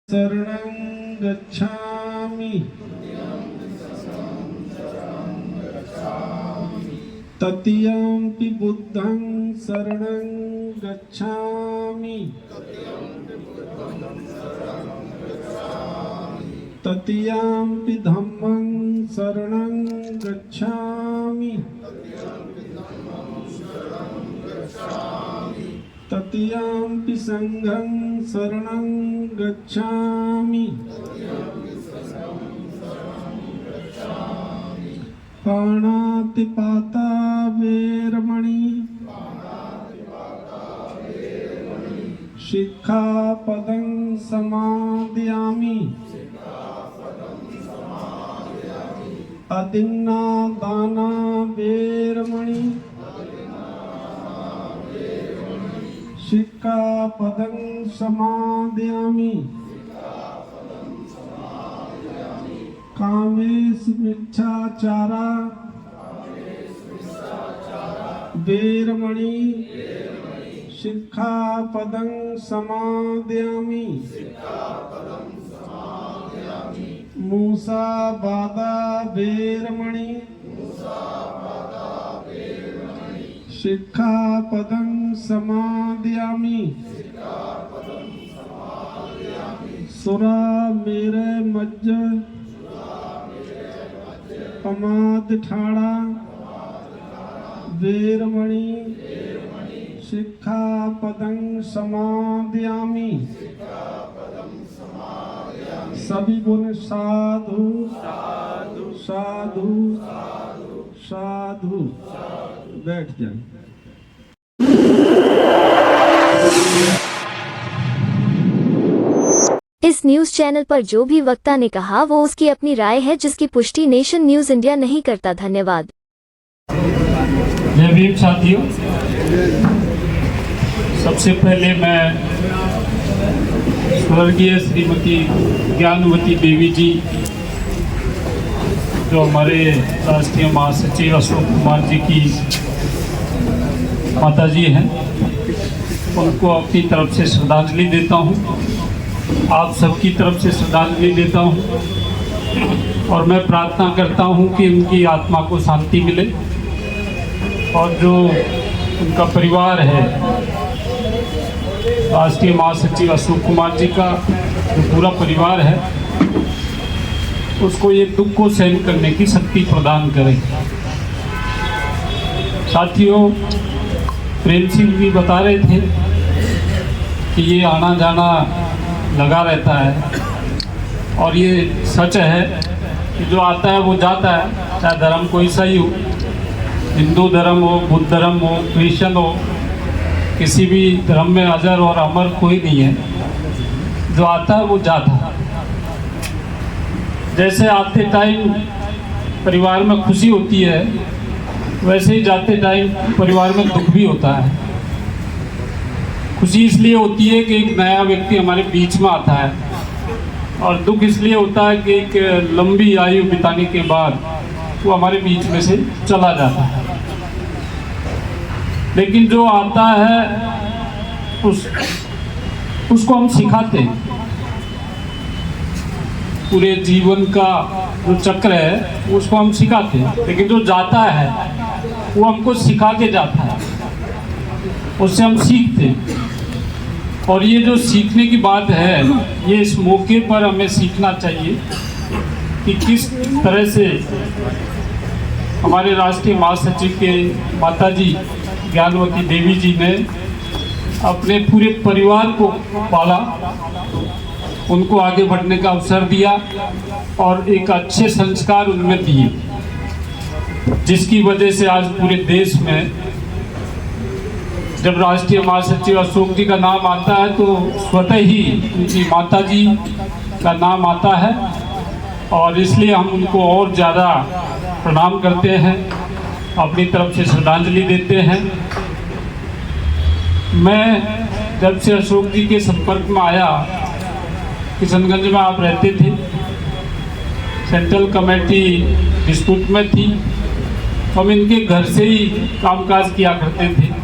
शरणं गच्छामि तृतीयंपि बुद्धं शरणं गच्छामि तृतीयंपि धम्मं शरणं गच्छामि तृतीयंपि संघं शरणं गच्छामि पाणातिपाता वेरमणि शिक्षापदं समादयामि अदिन्नादाना वेरमणि शिक्षापदं समादयामि कामेषु मिच्छाचारा वेरमणि शिक्षापदं समादयामि मूसावादा वेरमणि शिक्षापदं समादयामि सुरा मेरे मज्ज पमादठाड़ा वेरमणि शिक्षापदं समादयामि सभी बोले साधु साधु साधु। बैठ जाए। इस न्यूज चैनल पर जो भी वक्ता ने कहा वो उसकी अपनी राय है जिसकी पुष्टि नेशन न्यूज इंडिया नहीं करता। धन्यवाद। जय भीम साथियों, सबसे पहले मैं स्वर्गीय श्रीमती ज्ञानवती देवी जी जो हमारे राष्ट्रीय महासचिव अशोक कुमार जी की माता जी हैं, उनको अपनी तरफ से श्रद्धांजलि देता हूं। आप सबकी तरफ से श्रद्धांजलि देता हूं और मैं प्रार्थना करता हूं कि उनकी आत्मा को शांति मिले और जो उनका परिवार है, राष्ट्रीय महासचिव अशोक कुमार जी का जो पूरा परिवार है, उसको ये दुख को सहन करने की शक्ति प्रदान करें। साथियों, प्रेम सिंह भी बता रहे थे कि ये आना जाना लगा रहता है और ये सच है कि जो आता है वो जाता है, चाहे धर्म कोई सा ही हो, हिंदू धर्म हो, बुद्ध धर्म हो, क्रिश्चियन हो, किसी भी धर्म में अजर और अमर कोई नहीं है। जो आता है वो जाता है। जैसे आते टाइम परिवार में खुशी होती है, वैसे ही जाते टाइम परिवार में दुख भी होता है। खुशी इसलिए होती है कि एक नया व्यक्ति हमारे बीच में आता है और दुख इसलिए होता है कि एक लंबी आयु बिताने के बाद वो हमारे बीच में से चला जाता है। लेकिन जो आता है उसको हम सिखाते हैं। पूरे जीवन का जो चक्र है उसको हम सिखाते हैं, लेकिन जो जाता है वो हमको सिखा के जाता है, उससे हम सीखते हैं। और ये जो सीखने की बात है, ये इस मौके पर हमें सीखना चाहिए कि किस तरह से हमारे राष्ट्रीय महासचिव के माताजी ज्ञानवती देवी जी ने अपने पूरे परिवार को पाला, उनको आगे बढ़ने का अवसर दिया और एक अच्छे संस्कार उनमें दिए, जिसकी वजह से आज पूरे देश में जब राष्ट्रीय महासचिव अशोक जी का नाम आता है तो स्वतः ही उनकी माता जी का नाम आता है और इसलिए हम उनको और ज़्यादा प्रणाम करते हैं, अपनी तरफ से श्रद्धांजलि देते हैं। मैं जब से अशोक जी के संपर्क में आया, किशनगंज में आप रहते थे, सेंट्रल कमेटी डिस्प्यूट में थी, हम इनके घर से ही कामकाज किया करते थे।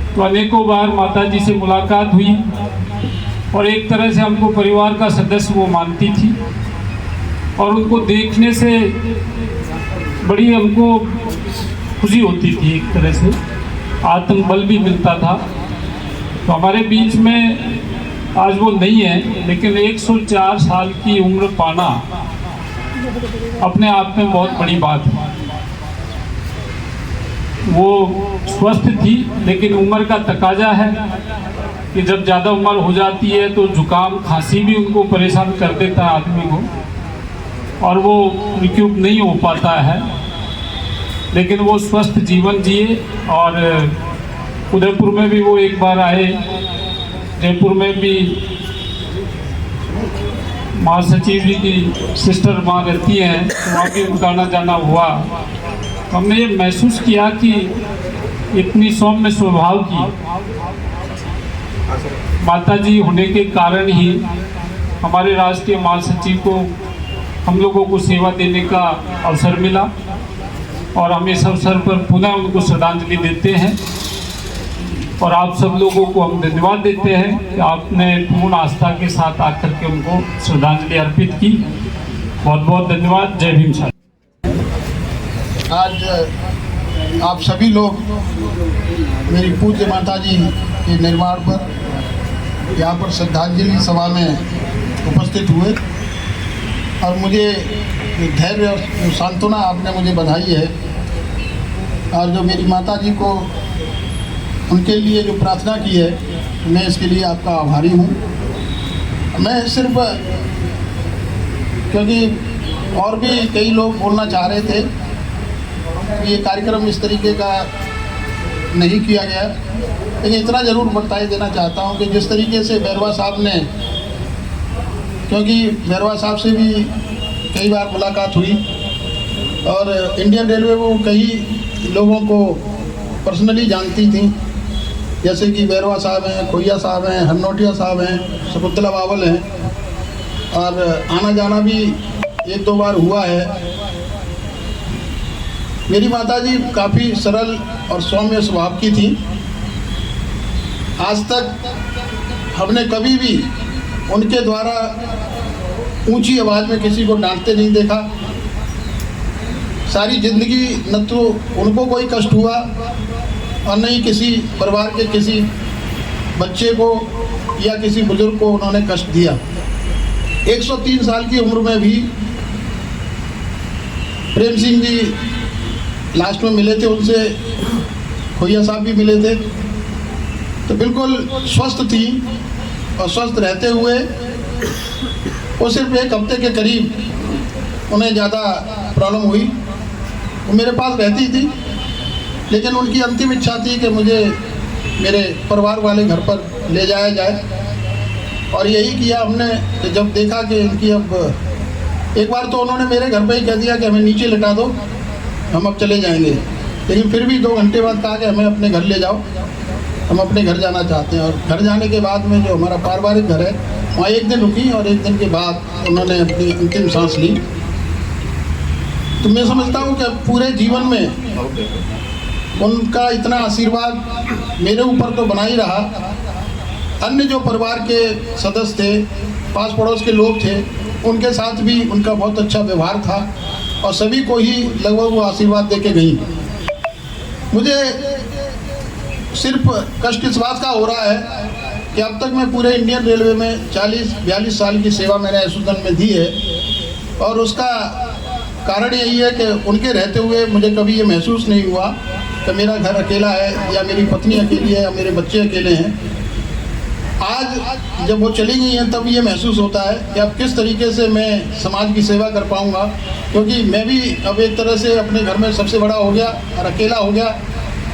तो अनेकों बार माता जी से मुलाकात हुई और एक तरह से हमको परिवार का सदस्य वो मानती थी और उनको देखने से बड़ी हमको खुशी होती थी, एक तरह से आत्मबल भी मिलता था। तो हमारे बीच में आज वो नहीं है, लेकिन 104 साल की उम्र पाना अपने आप में बहुत बड़ी बात है। वो स्वस्थ थी, लेकिन उम्र का तकाजा है कि जब ज़्यादा उम्र हो जाती है तो जुकाम खांसी भी उनको परेशान कर देता है आदमी को, और वो रिक्यूब नहीं हो पाता है। लेकिन वो स्वस्थ जीवन जिए और उदयपुर में भी वो एक बार आए, जयपुर में भी माँ सचिव जी की सिस्टर माँ रहती हैं, तो वहाँ भी उनका आना जाना हुआ। तो हमने ये महसूस किया कि इतनी सौम्य स्वभाव की माता जी होने के कारण ही हमारे राष्ट्रीय महासचिव को हम लोगों को सेवा देने का अवसर मिला, और हम इस अवसर पर पुनः उनको श्रद्धांजलि देते हैं। और आप सब लोगों को हम धन्यवाद देते हैं कि आपने पूर्ण आस्था के साथ आकर के उनको श्रद्धांजलि अर्पित की। बहुत बहुत धन्यवाद। जय भीम। आज आप सभी लोग मेरी पूज्य माता जी के निर्वाण पर यहाँ पर श्रद्धांजलि सभा में उपस्थित हुए, और मुझे धैर्य और सांत्वना आपने मुझे बधाई है, और जो मेरी माता जी को उनके लिए जो प्रार्थना की है, मैं इसके लिए आपका आभारी हूँ। मैं सिर्फ, क्योंकि और भी कई लोग बोलना चाह रहे थे, ये कार्यक्रम इस तरीके का नहीं किया गया, लेकिन इतना ज़रूर बताई देना चाहता हूँ कि जिस तरीके से बैरवा साहब ने, क्योंकि बैरवा साहब से भी कई बार मुलाकात हुई और इंडियन रेलवे वो कई लोगों को पर्सनली जानती थी, जैसे कि बैरवा साहब हैं, खोइया साहब हैं, हरनोटिया साहब हैं, शकुंतला बावल हैं, और आना जाना भी एक दो बार हुआ है। मेरी माताजी काफ़ी सरल और सौम्य स्वभाव की थी। आज तक हमने कभी भी उनके द्वारा ऊंची आवाज़ में किसी को डांटते नहीं देखा। सारी ज़िंदगी न तो उनको कोई कष्ट हुआ और न ही किसी परिवार के किसी बच्चे को या किसी बुजुर्ग को उन्होंने कष्ट दिया। 103 साल की उम्र में भी प्रेम सिंह जी लास्ट में मिले थे, उनसे खोइया साहब भी मिले थे, तो बिल्कुल स्वस्थ थी, और स्वस्थ रहते हुए वो सिर्फ एक हफ्ते के करीब उन्हें ज़्यादा प्रॉब्लम हुई। वो मेरे पास रहती थी, लेकिन उनकी अंतिम इच्छा थी कि मुझे मेरे परिवार वाले घर पर ले जाया जाए, और यही किया हमने। कि जब देखा कि इनकी अब, एक बार तो उन्होंने मेरे घर पे ही कह दिया कि हमें नीचे लिटा दो, हम अब चले जाएंगे, लेकिन फिर भी 2 घंटे बाद कहा कि हमें अपने घर ले जाओ, हम अपने घर जाना चाहते हैं। और घर जाने के बाद में जो हमारा पारिवारिक घर है, वहाँ 1 दिन रुकी, और 1 दिन के बाद उन्होंने अपनी अंतिम सांस ली। तो मैं समझता हूँ कि पूरे जीवन में उनका इतना आशीर्वाद मेरे ऊपर तो बना ही रहा। अन्य जो परिवार के सदस्य थे, पास पड़ोस के लोग थे, उनके साथ भी उनका बहुत अच्छा व्यवहार था, और सभी को ही लगभग वो आशीर्वाद दे के गई। मुझे सिर्फ कष्ट इस बात का हो रहा है कि अब तक मैं पूरे इंडियन रेलवे में 40-42 साल की सेवा मैंने एसोसिएशन में दी है, और उसका कारण यही है कि उनके रहते हुए मुझे कभी ये महसूस नहीं हुआ कि मेरा घर अकेला है, या मेरी पत्नी अकेली है, या मेरे बच्चे अकेले हैं। आज जब वो चली गई हैं, तब ये महसूस होता है कि अब किस तरीके से मैं समाज की सेवा कर पाऊँगा, क्योंकि मैं भी अब एक तरह से अपने घर में सबसे बड़ा हो गया और अकेला हो गया।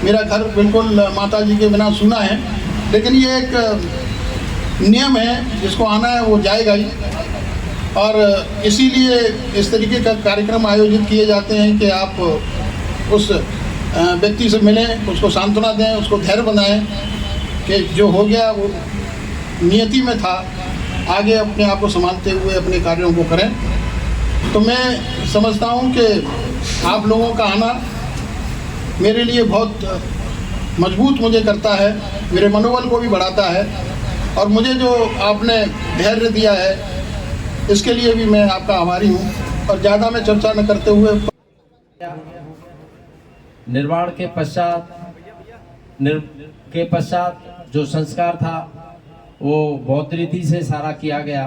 मेरा घर बिल्कुल माता जी के बिना सूना है, लेकिन ये एक नियम है, जिसको आना है वो जाएगा ही, और इसीलिए इस तरीके का कार्यक्रम आयोजित किए जाते हैं कि आप उस व्यक्ति से मिलें, उसको सांत्वना दें, उसको धैर्य बनाएं कि जो हो गया वो नियति में था, आगे अपने आप को संभालते हुए अपने कार्यों को करें। तो मैं समझता हूँ कि आप लोगों का आना मेरे लिए बहुत मजबूत मुझे करता है, मेरे मनोबल को भी बढ़ाता है, और मुझे जो आपने धैर्य दिया है इसके लिए भी मैं आपका आभारी हूँ। और ज़्यादा मैं चर्चा न करते हुए निर्वाण के पश्चात जो संस्कार था वो बौद्ध रीति से सारा किया गया,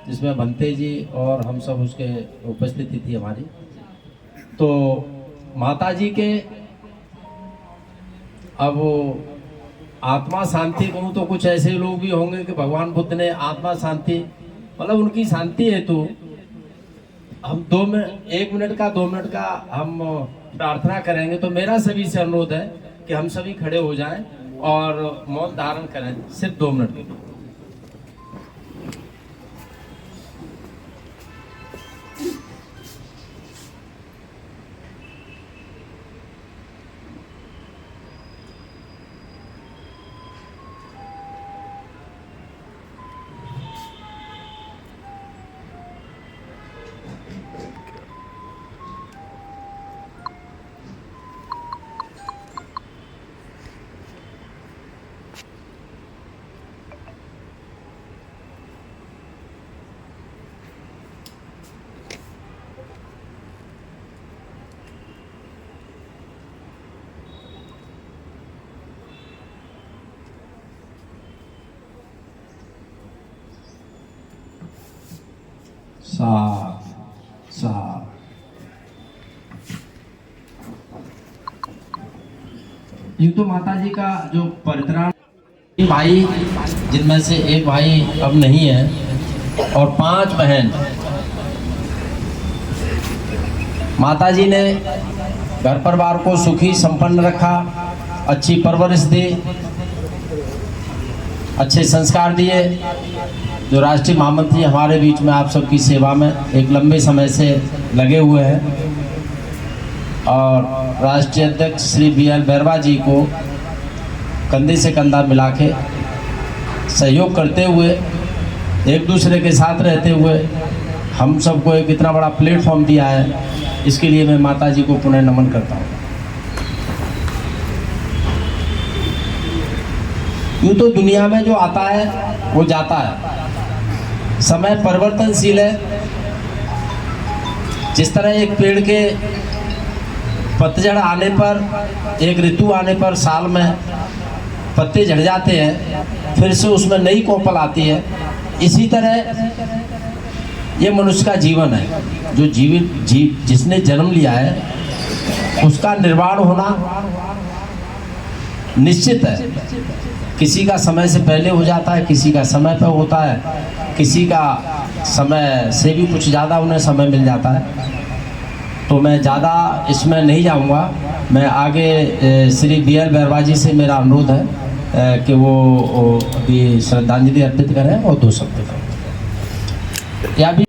जिसमें भंते जी और हम सब उसके उपस्थिति थी हमारी। तो माता जी के अब आत्मा शांति कहूँ तो कुछ ऐसे लोग भी होंगे कि भगवान बुद्ध ने आत्मा शांति मतलब उनकी शांति हेतु हम 1 मिनट का 2 मिनट का हम प्रार्थना करेंगे। तो मेरा सभी से अनुरोध है कि हम सभी खड़े हो जाएं और मौन धारण करें सिर्फ 2 मिनट के लिए। साफ यूँ तो माता जी का जो परित्राण भाई, जिनमें से एक भाई अब नहीं है और 5 बहन, माता जी ने घर परिवार को सुखी संपन्न रखा, अच्छी परवरिश दी, अच्छे संस्कार दिए। जो राष्ट्रीय महामंत्री हमारे बीच में आप सबकी सेवा में एक लंबे समय से लगे हुए हैं और राष्ट्रीय अध्यक्ष श्री BL बैरवा जी को कंधे से कंधा मिला के सहयोग करते हुए, एक दूसरे के साथ रहते हुए हम सबको एक इतना बड़ा प्लेटफॉर्म दिया है, इसके लिए मैं माता जी को पुनः नमन करता हूँ। यूँ तो दुनिया में जो आता है वो जाता है, समय परिवर्तनशील है। जिस तरह एक पेड़ के पतझड़ आने पर, एक ऋतु आने पर साल में पत्ते झड़ जाते हैं, फिर से उसमें नई कोपल आती है, इसी तरह ये मनुष्य का जीवन है। जो जिसने जन्म लिया है उसका निर्वाण होना निश्चित है। किसी का समय से पहले हो जाता है, किसी का समय पर होता है, किसी का समय से भी कुछ ज़्यादा उन्हें समय मिल जाता है। तो मैं ज़्यादा इसमें नहीं जाऊंगा। मैं आगे श्री BL बैरवा जी से मेरा अनुरोध है कि वो अभी श्रद्धांजलि अर्पित करें और 2 शब्द करें या भी